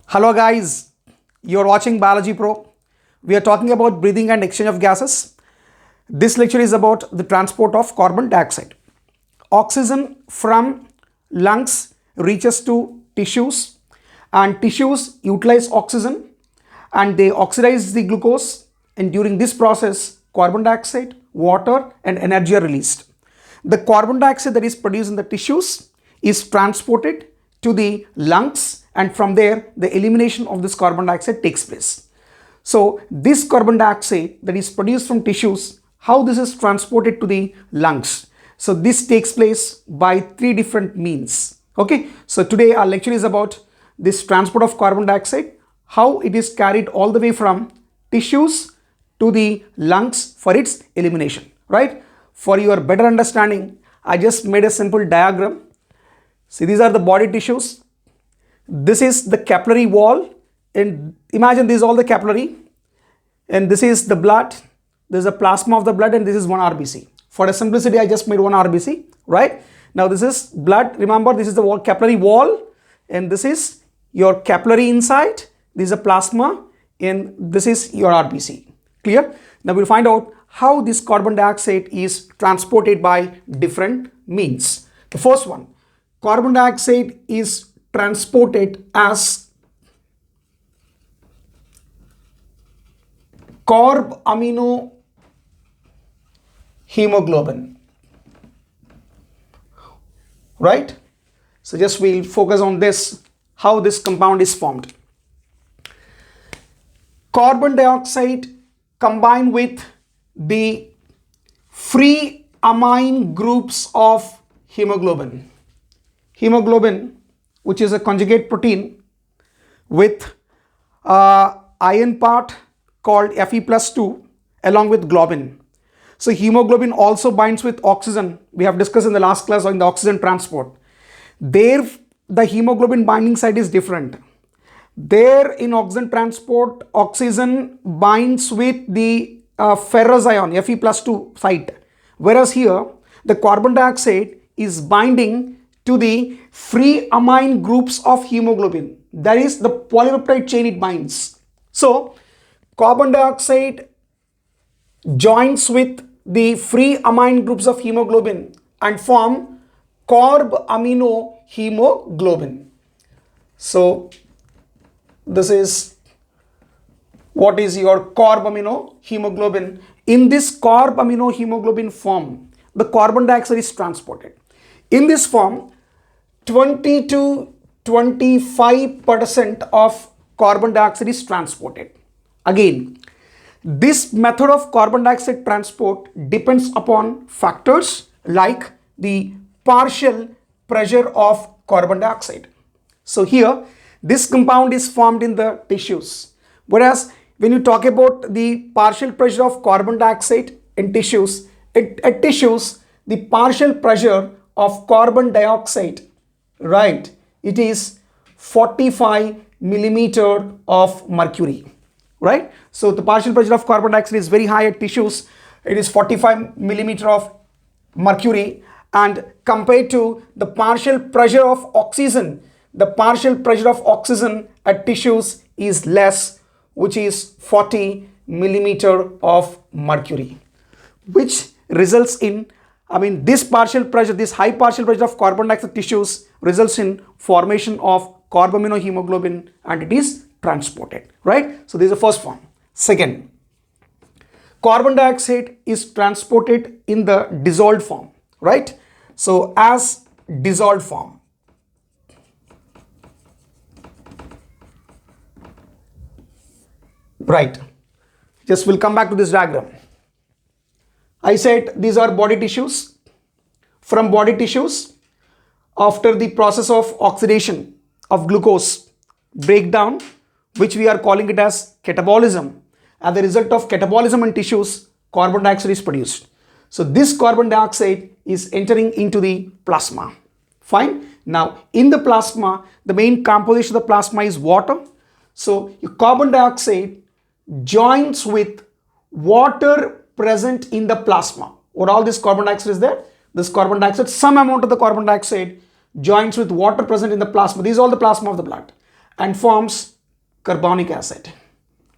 Hello guys, you're watching Biology Pro. We are talking about breathing and exchange of gases. This lecture is about the transport of carbon dioxide. Oxygen from lungs reaches to tissues and tissues utilize oxygen and they oxidize the glucose, and during this process carbon dioxide, water and energy are released. The carbon dioxide that is produced in the tissues is transported to the lungs, and from there the elimination of this carbon dioxide takes place. So this carbon dioxide that is produced from tissues, how this is transported to the lungs? So this takes place by three different means. Okay, so today our lecture is about this transport of carbon dioxide, how it is carried all the way from tissues to the lungs for its elimination, right? For your better understanding, I just made a simple diagram. See, these are the body tissues. This is the capillary wall, and imagine this is all the capillary, and this is the blood. This is a plasma of the blood, and this is one RBC. For a simplicity, I just made one RBC, right? Now this is blood. Remember, this is the capillary wall, and this is your capillary inside. This is a plasma, and this is your RBC. Clear? Now we'll find out how this carbon dioxide is transported by different means. The first one, carbon dioxide is transported as carb amino hemoglobin, right? So just we'll focus on this, how this compound is formed. Carbon dioxide combined with the free amine groups of hemoglobin. Hemoglobin, which is a conjugate protein with iron part called Fe+2 along with globin. So hemoglobin also binds with oxygen. We have discussed in the last class on the oxygen transport. There the hemoglobin binding site is different. There in oxygen transport, oxygen binds with the ferrous ion Fe+2 site, whereas here the carbon dioxide is binding to the free amine groups of hemoglobin. That is the polypeptide chain it binds. So carbon dioxide joins with the free amine groups of hemoglobin and form carb amino hemoglobin. So this is what is your carb amino hemoglobin. In this carb amino hemoglobin form, the carbon dioxide is transported. In this form, 20 to 25% of carbon dioxide is transported. Again, this method of carbon dioxide transport depends upon factors like the partial pressure of carbon dioxide. So here, this compound is formed in the tissues. Whereas when you talk about the partial pressure of carbon dioxide in tissues, at tissues, the partial pressure of carbon dioxide, right, it is 45 millimeter of mercury, right? So the partial pressure of carbon dioxide is very high at tissues. It is 45 millimeter of mercury, and compared to the partial pressure of oxygen, the partial pressure of oxygen at tissues is less, which is 40 millimeter of mercury, which results in, this partial pressure, this high partial pressure of carbon dioxide tissues results in formation of carb amino hemoglobin, and it is transported, right? So this is the first form. Second, carbon dioxide is transported in the dissolved form, right? So as dissolved form, right? Just we'll come back to this diagram. I said these are body tissues. From body tissues, after the process of oxidation of glucose breakdown, which we are calling it as catabolism, as a result of catabolism in tissues, carbon dioxide is produced. So this carbon dioxide is entering into the plasma. Fine. Now in the plasma, the main composition of the plasma is water. So your carbon dioxide joins with water present in the plasma. What all this carbon dioxide is there? This carbon dioxide, some amount of the carbon dioxide joins with water present in the plasma. This is all the plasma of the blood and forms carbonic acid,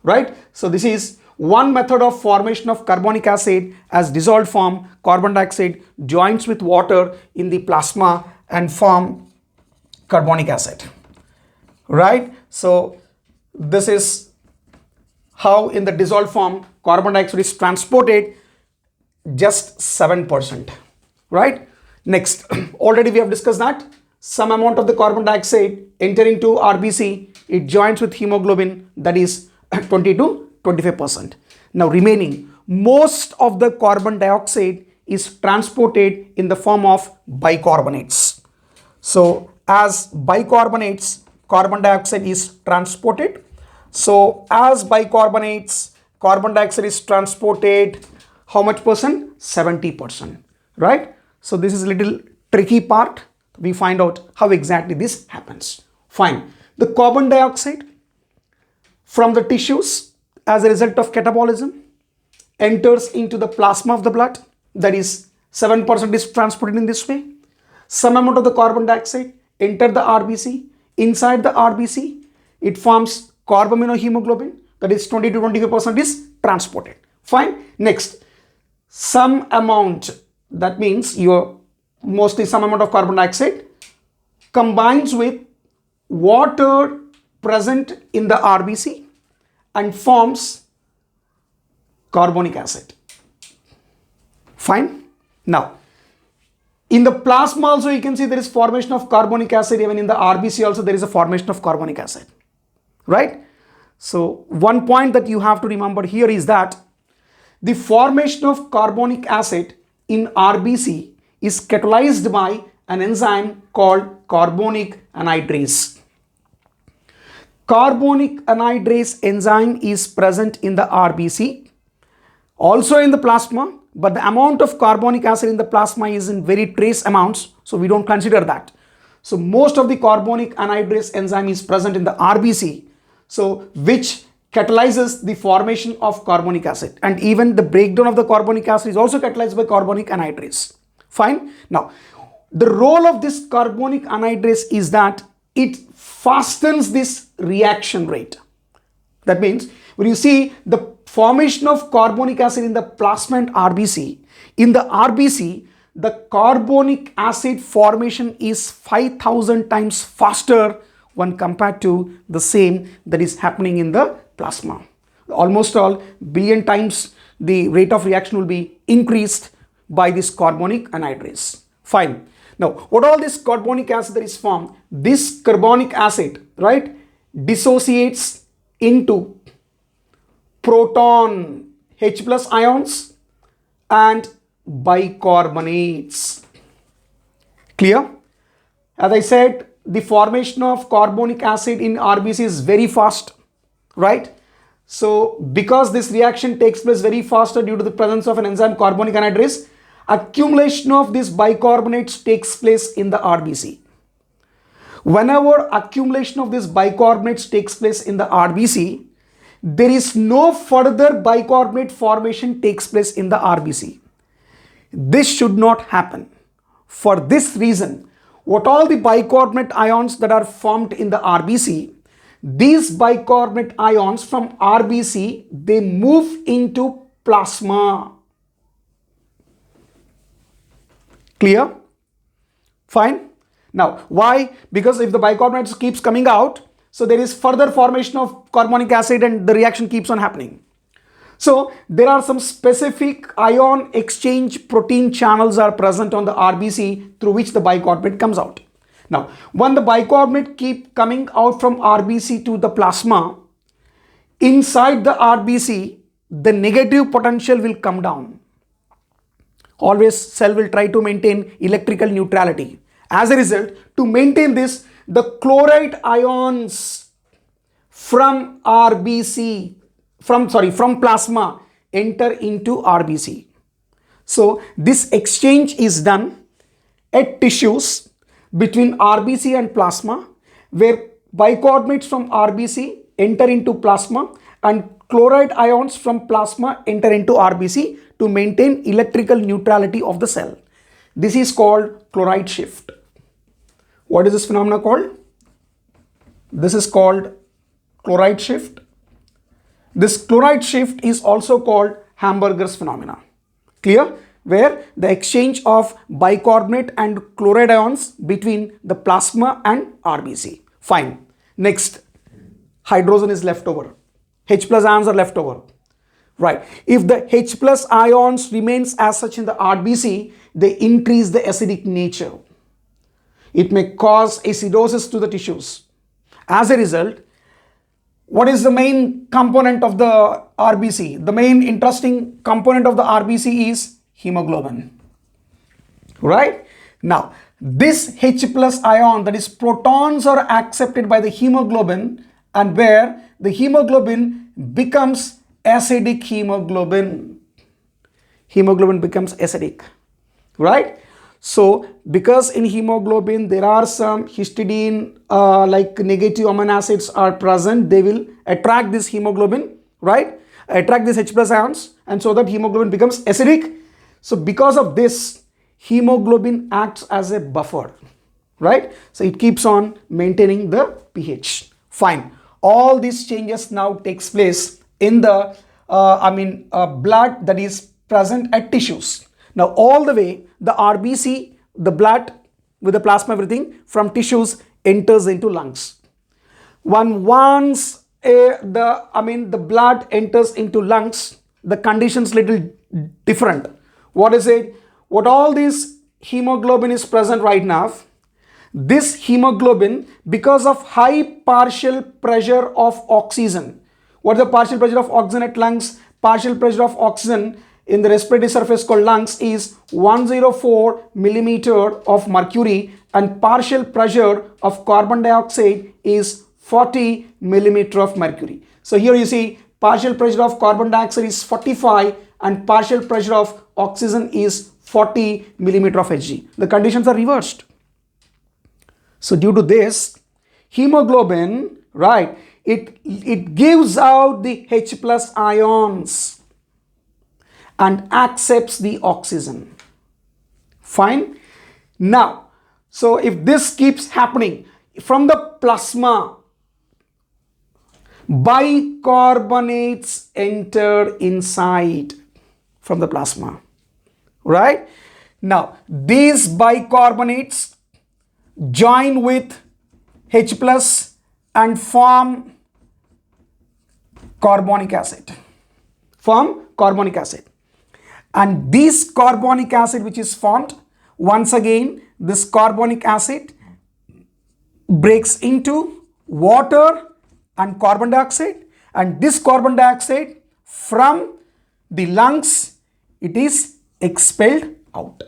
right? So this is one method of formation of carbonic acid. As dissolved form, carbon dioxide joins with water in the plasma and form carbonic acid, right? So this is how in the dissolved form carbon dioxide is transported, just 7%, right? Next, already we have discussed that some amount of the carbon dioxide entering to RBC, it joins with hemoglobin, that is 20 to 25%. Now remaining, most of the carbon dioxide is transported in the form of bicarbonates. So as bicarbonates, carbon dioxide is transported. So as bicarbonates, carbon dioxide is transported, how much percent? 70%, right? So this is a little tricky part. We find out how exactly this happens. Fine. The carbon dioxide from the tissues as a result of catabolism enters into the plasma of the blood, that is 7% is transported in this way. Some amount of the carbon dioxide enter the RBC. Inside the RBC, it forms carbaminohemoglobin, that is 20 to 25% is transported. Fine. Next, some amount, that means your mostly some amount of carbon dioxide combines with water present in the RBC and forms carbonic acid. Fine. Now, in the plasma also you can see there is formation of carbonic acid. Even in the RBC also there is a formation of carbonic acid, right? So one point that you have to remember here is that the formation of carbonic acid in RBC is catalyzed by an enzyme called carbonic anhydrase. Carbonic anhydrase enzyme is present in the RBC, also in the plasma, but the amount of carbonic acid in the plasma is in very trace amounts, so we don't consider that. So most of the carbonic anhydrase enzyme is present in the RBC, so which catalyzes the formation of carbonic acid, and even the breakdown of the carbonic acid is also catalyzed by carbonic anhydrase. Fine. Now, the role of this carbonic anhydrase is that it fastens this reaction rate. That means when you see the formation of carbonic acid in the plasma and RBC, in the RBC, the carbonic acid formation is 5,000 times faster when compared to the same that is happening in the plasma. Almost all billion times the rate of reaction will be increased by this carbonic anhydrase. Fine. Now, what all this carbonic acid that is formed, this carbonic acid, right, dissociates into proton H plus ions and bicarbonates. Clear? As I said, the formation of carbonic acid in RBC is very fast, right? So because this reaction takes place very faster due to the presence of an enzyme carbonic anhydrase, accumulation of these bicarbonates takes place in the RBC. Whenever accumulation of these bicarbonates takes place in the RBC, there is no further bicarbonate formation takes place in the RBC. This should not happen. For this reason, what all the bicarbonate ions that are formed in the RBC, these bicarbonate ions from RBC, they move into plasma. Clear? Fine. Now, why? Because if the bicarbonates keeps coming out, so there is further formation of carbonic acid and the reaction keeps on happening. So there are some specific ion exchange protein channels are present on the RBC through which the bicarbonate comes out. Now, when the bicarbonate keep coming out from RBC to the plasma, inside the RBC, the negative potential will come down. Always cell will try to maintain electrical neutrality. As a result, to maintain this, the chloride ions from RBC, from plasma enter into RBC. So this exchange is done at tissues between RBC and plasma, where bicarbonates from RBC enter into plasma and chloride ions from plasma enter into RBC to maintain electrical neutrality of the cell. This is called chloride shift. What is this phenomena called? This is called chloride shift. This chloride shift is also called Hamburger's phenomena. Clear? Where the exchange of bicarbonate and chloride ions between the plasma and RBC. Fine. Next, hydrogen is left over. H plus ions are left over. Right. If the H plus ions remains as such in the RBC, they increase the acidic nature. It may cause acidosis to the tissues. As a result, what is the main component of the RBC? The main interesting component of the RBC is hemoglobin. Right? Now, this H plus ion, that is protons, are accepted by the hemoglobin, and where the hemoglobin becomes acidic hemoglobin. Hemoglobin becomes acidic. Right? So, because in hemoglobin there are some histidine like negative amino acids are present, they will attract this hemoglobin, right? Attract this H plus ions, and so that hemoglobin becomes acidic. So, because of this, hemoglobin acts as a buffer, right? So, it keeps on maintaining the pH. Fine. All these changes now takes place in the blood that is present at tissues. Now, all the way, the RBC, the blood with the plasma, everything from tissues enters into lungs. Once the blood enters into lungs, the conditions little different. What is it? What all this hemoglobin is present right now? This hemoglobin, because of high partial pressure of oxygen. What is the partial pressure of oxygen at lungs? Partial pressure of oxygen in the respiratory surface called lungs is 104 millimeter of mercury, and partial pressure of carbon dioxide is 40 millimeter of mercury. So here you see partial pressure of carbon dioxide is 45 and partial pressure of oxygen is 40 millimeter of Hg. The conditions are reversed. So due to this, hemoglobin, right, it gives out the H plus ions and accepts the oxygen. Fine. Now, so if this keeps happening from the plasma, bicarbonates enter inside from the plasma, right? Now, these bicarbonates join with H plus and form carbonic acid. And this carbonic acid which is formed, once again this carbonic acid breaks into water and carbon dioxide, and this carbon dioxide from the lungs, it is expelled out,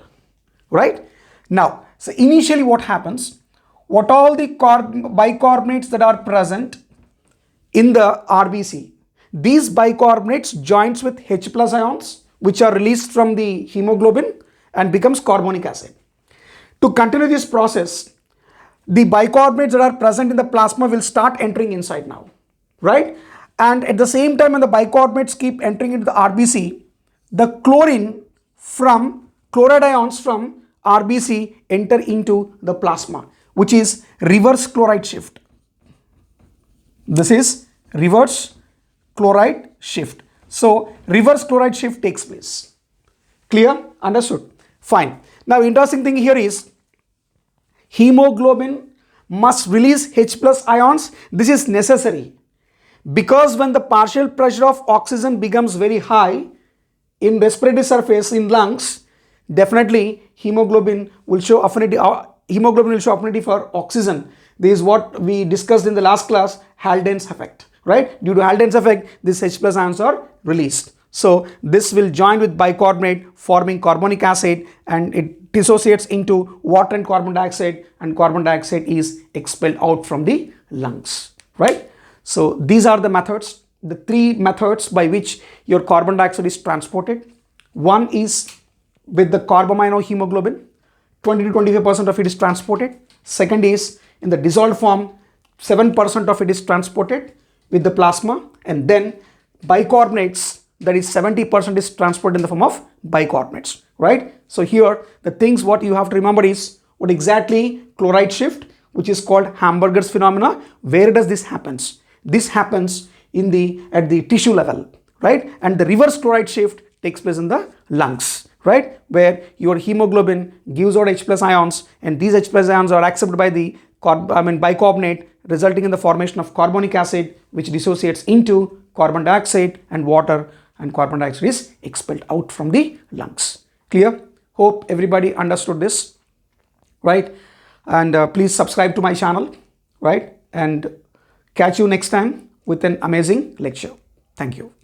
right? Now, so initially what happens, what all the bicarbonates that are present in the RBC, these bicarbonates joins with H plus ions which are released from the hemoglobin and becomes carbonic acid. To continue this process, the bicarbonates that are present in the plasma will start entering inside now, right? And at the same time, when the bicarbonates keep entering into the RBC, the chloride ions from RBC enter into the plasma, which is reverse chloride shift. This is reverse chloride shift. So, reverse chloride shift takes place. Clear? Understood? Fine. Now, interesting thing here is hemoglobin must release H plus ions. This is necessary because when the partial pressure of oxygen becomes very high in respiratory surface in lungs, definitely hemoglobin will show affinity. Hemoglobin will show affinity for oxygen. This is what we discussed in the last class, Halden's effect, right? Due to Halden's effect, these H plus ions are released. So this will join with bicarbonate forming carbonic acid, and it dissociates into water and carbon dioxide is expelled out from the lungs, right? So these are the methods, the three methods by which your carbon dioxide is transported. One is with the carbaminohemoglobin, 20 to 25% of it is transported. Second is in the dissolved form, 7% of it is transported with the plasma, and then bicarbonates, that is 70% is transported in the form of bicarbonates, right? So here the things what you have to remember is what exactly chloride shift, which is called Hamburger's phenomena. Where does this happens? This happens in the at the tissue level, right? And the reverse chloride shift takes place in the lungs, right? Where your hemoglobin gives out H plus ions, and these H plus ions are accepted by the bicarbonate, resulting in the formation of carbonic acid, which dissociates into carbon dioxide and water, and carbon dioxide is expelled out from the lungs. Clear? Hope everybody understood this, right? And please subscribe to my channel, right? And catch you next time with an amazing lecture. Thank you.